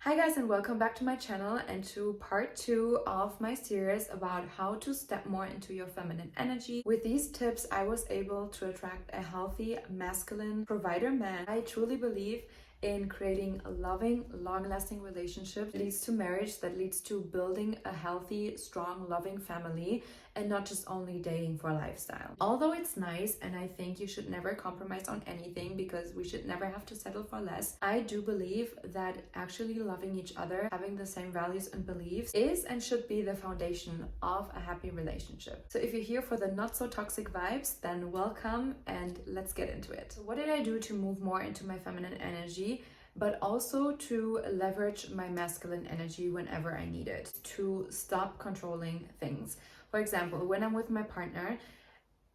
Hi guys, and welcome back to my channel and to part 2 of my series about how to step more into your feminine energy. With these tips, I was able to attract a healthy, masculine provider man. I truly believe in creating a loving, long-lasting relationship that leads to marriage, that leads to building a healthy, strong, loving family, and not just only dating for a lifestyle. Although it's nice, and I think you should never compromise on anything because we should never have to settle for less, I do believe that actually loving each other, having the same values and beliefs is and should be the foundation of a happy relationship. So if you're here for the not so toxic vibes, then welcome and let's get into it. So what did I do to move more into my feminine energy, but also to leverage my masculine energy whenever I need it, to stop controlling things? For example, when I'm with my partner,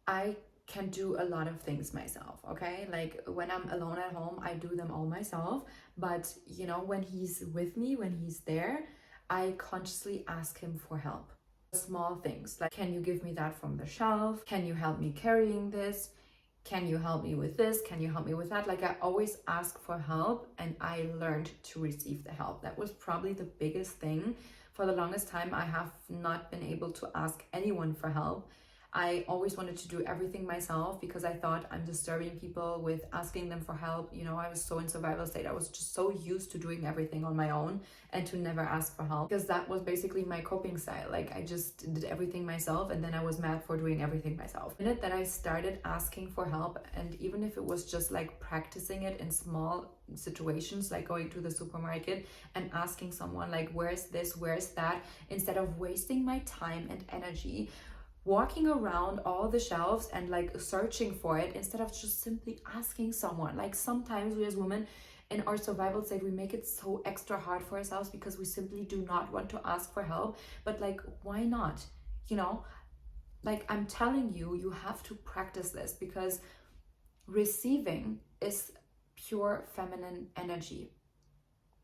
I can do a lot of things myself, okay? Like when I'm alone at home, I do them all myself. But you know, when he's with me, when he's there, I consciously ask him for help. Small things like, can you give me that from the shelf? Can you help me carrying this? Can you help me with this? Can you help me with that? Like I always ask for help, and I learned to receive the help. That was probably the biggest thing. For the longest time, I have not been able to ask anyone for help. I always wanted to do everything myself because I thought I'm disturbing people with asking them for help. You know, I was so in survival state. I was just so used to doing everything on my own and to never ask for help because that was basically my coping style. Like I just did everything myself, and then I was mad for doing everything myself. The minute that I started asking for help, and even if it was just like practicing it in small situations, like going to the supermarket and asking someone like, where's this, where's that, instead of wasting my time and energy walking around all the shelves and like searching for it, instead of just simply asking someone. Like sometimes we as women in our survival state, we make it so extra hard for ourselves because we simply do not want to ask for help. But like, why not? You know, like I'm telling you, you have to practice this because receiving is pure feminine energy.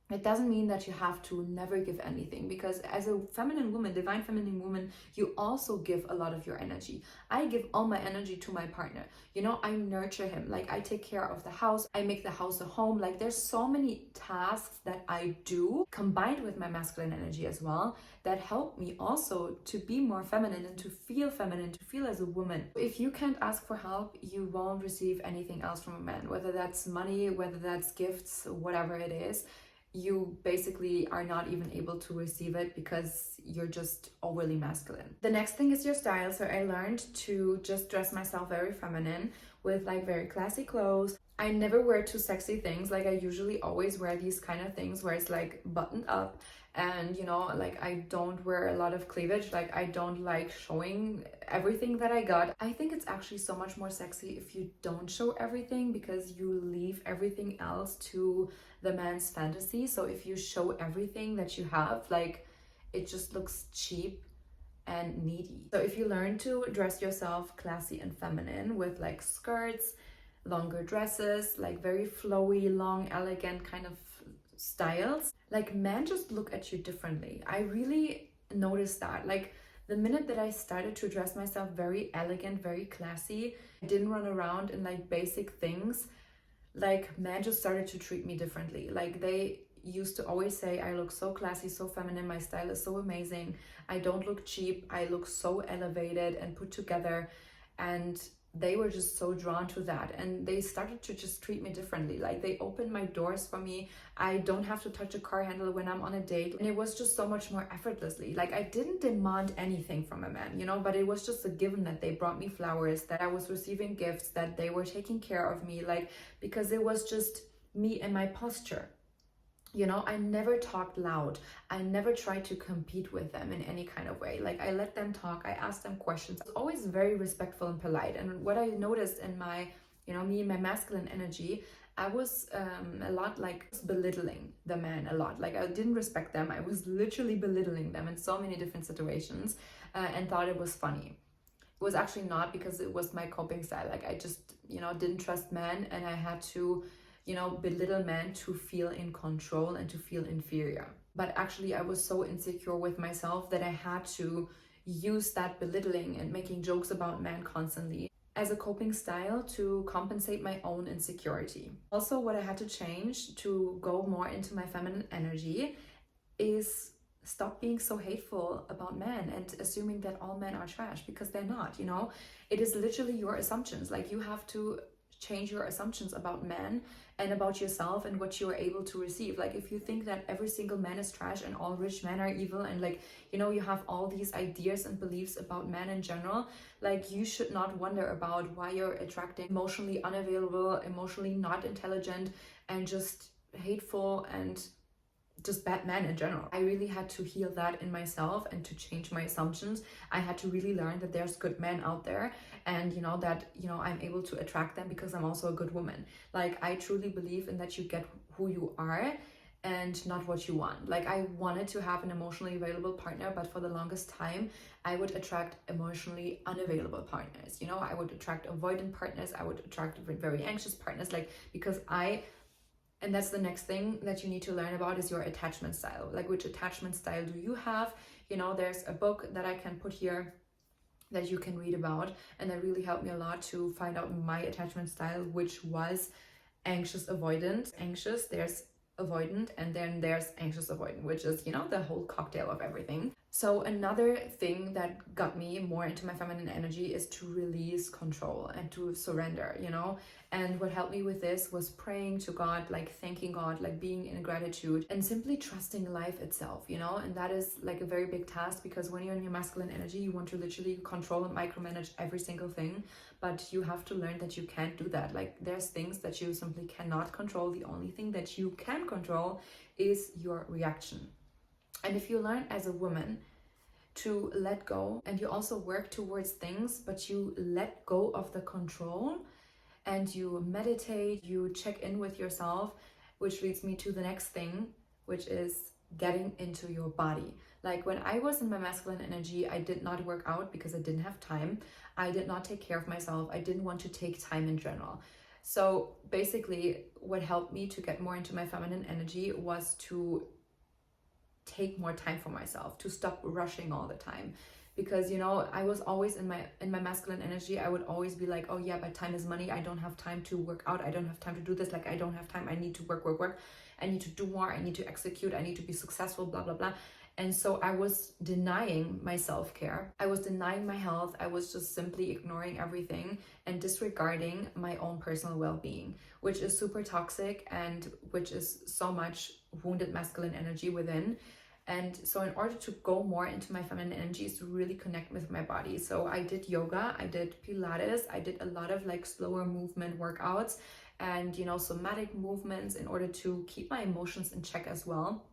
It doesn't mean that you have to never give anything, because as a feminine woman, divine feminine woman, you also give a lot of your energy. I give all my energy to my partner. You know, I nurture him. Like I take care of the house. I make the house a home. Like there's so many tasks that I do combined with my masculine energy as well that help me also to be more feminine and to feel as a woman. If you can't ask for help, you won't receive anything else from a man, whether that's money, whether that's gifts, whatever it is. You basically are not even able to receive it because you're just overly masculine. The next thing is your style. So I learned to just dress myself very feminine with like very classy clothes. I never wear too sexy things. Like I usually always wear these kind of things where it's like buttoned up, and you know, like I don't wear a lot of cleavage. Like I don't like showing everything that I got. I think it's actually so much more sexy if you don't show everything, because you leave everything else to the man's fantasy. So if you show everything that you have, like it just looks cheap and needy. So if you learn to dress yourself classy and feminine with like skirts, longer dresses, like very flowy, long, elegant kind of styles, like men just look at you differently. I really noticed that. Like the minute that I started to dress myself very elegant, very classy, I didn't run around in like basic things, like men just started to treat me differently. Like they used to always say, I look so classy, so feminine, my style is so amazing, I don't look cheap, I look so elevated and put together. And they were just so drawn to that, and they started to just treat me differently. Like they opened my doors for me. I don't have to touch a car handle when I'm on a date, and it was just so much more effortlessly. Like I didn't demand anything from a man, you know, but it was just a given that they brought me flowers, that I was receiving gifts, that they were taking care of me, like because it was just me and my posture. You know, I never talked loud. I never tried to compete with them in any kind of way. Like I let them talk. I asked them questions. I was always very respectful and polite. And what I noticed in my, you know, me and my masculine energy, I was a lot like belittling the man a lot. Like I didn't respect them. I was literally belittling them in so many different situations, and thought it was funny. It was actually not, because it was my coping style. Like I just, you know, didn't trust men, and I had to, you know, belittle men to feel in control and to feel inferior. But actually I was so insecure with myself that I had to use that belittling and making jokes about men constantly as a coping style to compensate my own insecurity. Also, what I had to change to go more into my feminine energy is stop being so hateful about men and assuming that all men are trash, because they're not, you know. It is literally your assumptions. Like, you have to change your assumptions about men and about yourself and what you are able to receive. Like, if you think that every single man is trash and all rich men are evil, and like, you know, you have all these ideas and beliefs about men in general, like, you should not wonder about why you're attracting emotionally unavailable, emotionally not intelligent, and just hateful and just bad men in general. I really had to heal that in myself and to change my assumptions. I had to really learn that there's good men out there, and you know, that, you know, I'm able to attract them because I'm also a good woman. Like, I truly believe in that you get who you are and not what you want. Like, I wanted to have an emotionally available partner, but for the longest time I would attract emotionally unavailable partners. You know, I would attract avoidant partners, I would attract very anxious partners, like, because and that's the next thing that you need to learn about, is your attachment style. Like, which attachment style do you have? You know, there's a book that I can put here that you can read about, and that really helped me a lot to find out my attachment style, which was anxious avoidant. Anxious, there's avoidant, and then there's anxious avoidant, which is, you know, the whole cocktail of everything. So another thing that got me more into my feminine energy is to release control and to surrender, you know. And what helped me with this was praying to God, like thanking God, like being in gratitude and simply trusting life itself, you know. And that is like a very big task, because when you're in your masculine energy, you want to literally control and micromanage every single thing, but you have to learn that you can't do that. Like, there's things that you simply cannot control. The only thing that you can control is your reaction. And if you learn as a woman to let go, and you also work towards things, but you let go of the control, and you meditate, you check in with yourself, which leads me to the next thing, which is getting into your body. Like, when I was in my masculine energy, I did not work out because I didn't have time. I did not take care of myself. I didn't want to take time in general. So basically, what helped me to get more into my feminine energy was to take more time for myself, to stop rushing all the time. Because, you know, I was always in my masculine energy. I would always be like, oh yeah, but time is money. I don't have time to work out. I don't have time to do this. Like, I don't have time. I need to work. I need to do more. I need to execute. I need to be successful, blah, blah, blah. And so I was denying my self-care. I was denying my health. I was just simply ignoring everything and disregarding my own personal well-being, which is super toxic and which is so much wounded masculine energy within. And so in order to go more into my feminine energy is to really connect with my body. So I did yoga, I did Pilates, I did a lot of like slower movement workouts and, you know, somatic movements in order to keep my emotions in check as well,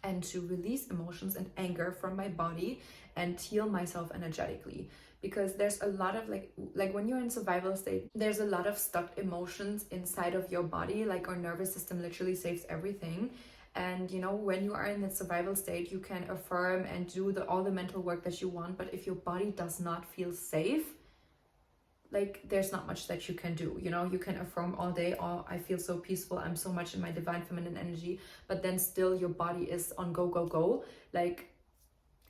and to release emotions and anger from my body and heal myself energetically. Because there's a lot of like when you're in survival state, there's a lot of stuck emotions inside of your body. Like, our nervous system literally saves everything. And you know, when you are in that survival state, you can affirm and do all the mental work that you want, but if your body does not feel safe, like, there's not much that you can do. You know, you can affirm all day, oh, I feel so peaceful, I'm so much in my divine feminine energy, but then still your body is on go. Like,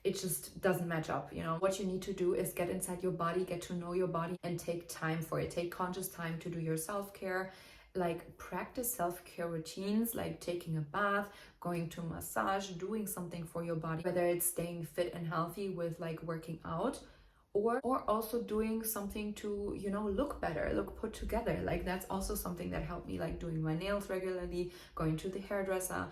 it just doesn't match up. You know, what you need to do is get inside your body, get to know your body, and take time for it. Take conscious time to do your self-care. Like, practice self-care routines, like taking a bath, going to massage, doing something for your body, whether it's staying fit and healthy with like working out, or also doing something to, you know, look better, look put together. Like, that's also something that helped me, like doing my nails regularly, going to the hairdresser,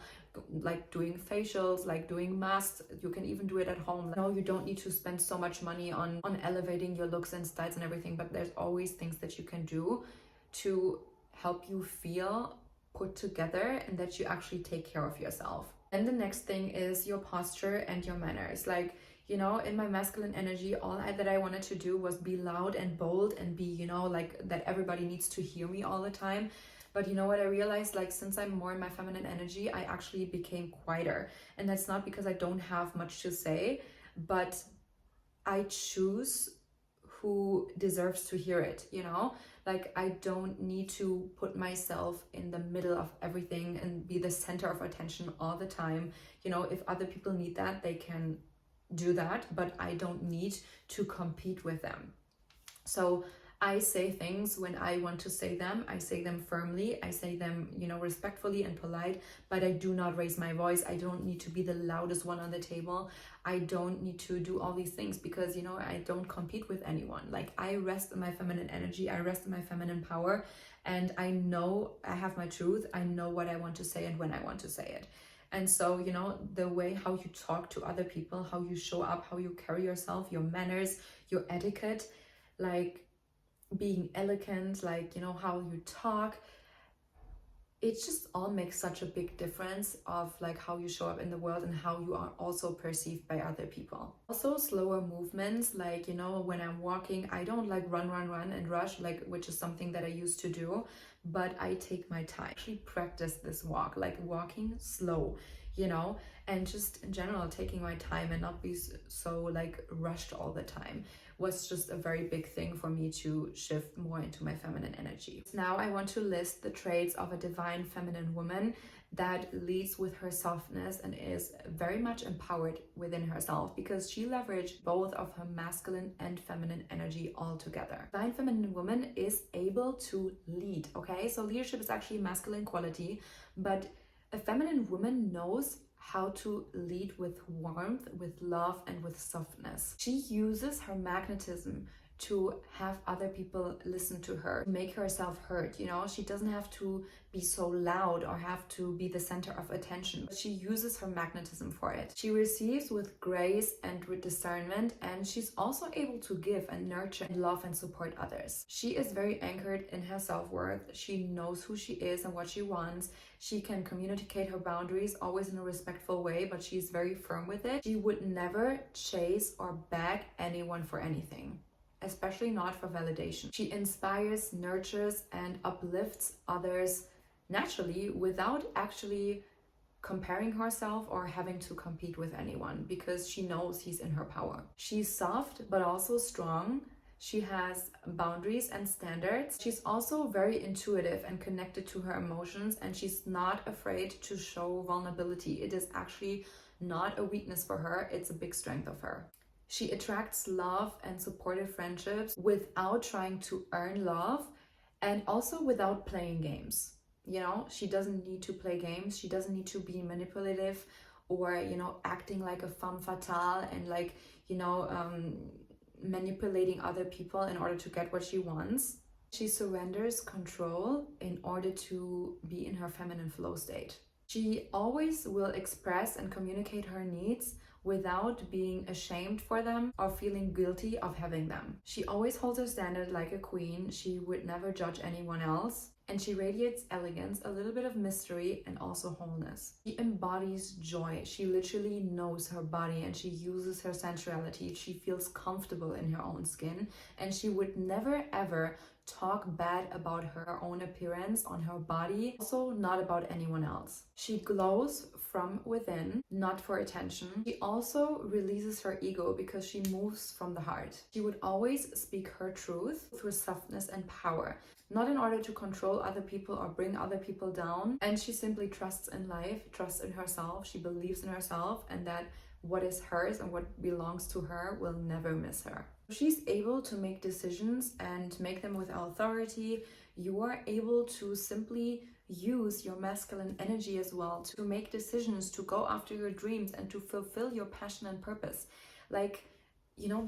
like doing facials, like doing masks. You can even do it at home. No, you don't need to spend so much money on elevating your looks and styles and everything, but there's always things that you can do to help you feel put together and that you actually take care of yourself. And the next thing is your posture and your manners. Like, you know, in my masculine energy, that I wanted to do was be loud and bold and be, you know, like that everybody needs to hear me all the time. But you know what I realized, like, since I'm more in my feminine energy, I actually became quieter. And that's not because I don't have much to say, but I choose who deserves to hear it, you know? Like, I don't need to put myself in the middle of everything and be the center of attention all the time. You know, if other people need that, they can do that, but I don't need to compete with them. So I say things when I want to say them. I say them firmly. I say them, respectfully and polite, but I do not raise my voice. I don't need to be the loudest one on the table. I don't need to do all these things because, I don't compete with anyone. Like, I rest in my feminine energy. I rest in my feminine power. And I know I have my truth. I know what I want to say and when I want to say it. And so, the way how you talk to other people, how you show up, how you carry yourself, your manners, your etiquette, like being elegant, like, how you talk, it just all makes such a big difference of like how you show up in the world and how you are also perceived by other people. Also, slower movements, like, when I'm walking, I don't like run and rush, like, which is something that I used to do, but I take my time. Actually practice this walk, like walking slow, and just in general taking my time and not be so like rushed all the time was just a very big thing for me to shift more into my feminine energy. Now I want to list the traits of a divine feminine woman that leads with her softness and is very much empowered within herself because she leveraged both of her masculine and feminine energy all together. Divine feminine woman is able to lead, okay? So leadership is actually a masculine quality, but a feminine woman knows how to lead with warmth, with love, and with softness. She uses her magnetism to have other people listen to her, make herself heard. She doesn't have to be so loud or have to be the center of attention, but she uses her magnetism for it. She receives with grace and with discernment, and she's also able to give and nurture and love and support others. She is very anchored in her self-worth. She knows who she is and what she wants. She can communicate her boundaries always in a respectful way, but she's very firm with it. She would never chase or beg anyone for anything, especially not for validation. She inspires, nurtures, and uplifts others naturally without actually comparing herself or having to compete with anyone because she knows he's in her power. She's soft but also strong. She has boundaries and standards. She's also very intuitive and connected to her emotions, and she's not afraid to show vulnerability. It is actually not a weakness for her, it's a big strength of her. She attracts love and supportive friendships without trying to earn love and also without playing games. She doesn't need to play games. She doesn't need to be manipulative or, acting like a femme fatale and like, manipulating other people in order to get what she wants. She surrenders control in order to be in her feminine flow state. She always will express and communicate her needs without being ashamed for them or feeling guilty of having them. She always holds her standard like a queen. She would never judge anyone else. And she radiates elegance, a little bit of mystery, and also wholeness. She embodies joy. She literally knows her body and she uses her sensuality. She feels comfortable in her own skin, and she would never ever talk bad about her own appearance on her body, also not about anyone else. She glows from within, not for attention. She also releases her ego because she moves from the heart. She would always speak her truth through softness and power, not in order to control other people or bring other people down. And she simply trusts in life, trusts in herself. She believes in herself and that what is hers and what belongs to her will never miss her. She's able to make decisions and make them with authority. You are able to simply use your masculine energy as well to make decisions, to go after your dreams and to fulfill your passion and purpose. Like,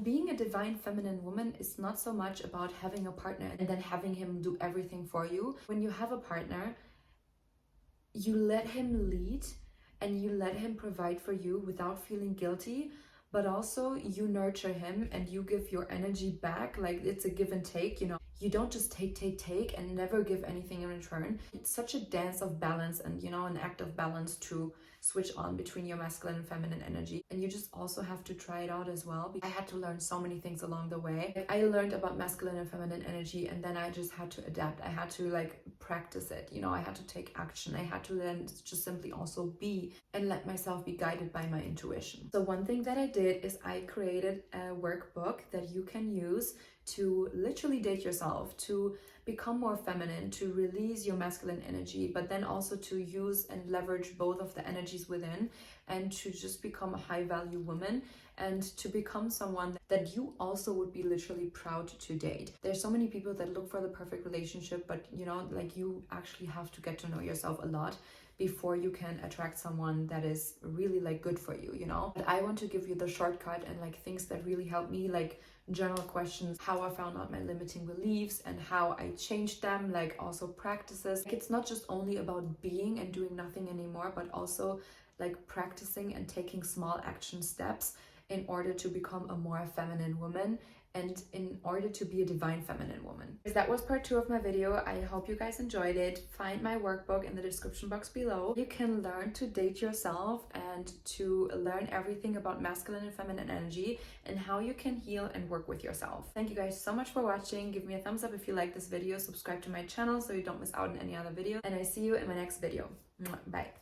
being a divine feminine woman is not so much about having a partner and then having him do everything for you. When you have a partner, you let him lead and you let him provide for you without feeling guilty, but also you nurture him and you give your energy back. Like, it's a give and take, You don't just take and never give anything in return. It's such a dance of balance and, an act of balance to switch on between your masculine and feminine energy. And you just also have to try it out as well. I had to learn so many things along the way. I learned about masculine and feminine energy, and then I just had to adapt. I had to practice it. I had to take action. I had to then just simply also be and let myself be guided by my intuition. So one thing that I did is I created a workbook that you can use to literally date yourself, to become more feminine, to release your masculine energy, but then also to use and leverage both of the energies within, and to just become a high value woman, and to become someone that you also would be literally proud to date. There's so many people that look for the perfect relationship, but you know, like, you actually have to get to know yourself a lot before you can attract someone that is really like good for you, you know. But I want to give you the shortcut and like things that really help me, like general questions, how I found out my limiting beliefs and how I changed them, like also practices. Like, it's not just only about being and doing nothing anymore, but also like practicing and taking small action steps in order to become a more feminine woman and in order to be a divine feminine woman. That was part 2 of my video. I hope you guys enjoyed it. Find my workbook in the description box below. You can learn to date yourself and to learn everything about masculine and feminine energy and how you can heal and work with yourself. Thank you guys so much for watching. Give me a thumbs up if you like this video. Subscribe to my channel so you don't miss out on any other video. And I see you in my next video. Bye.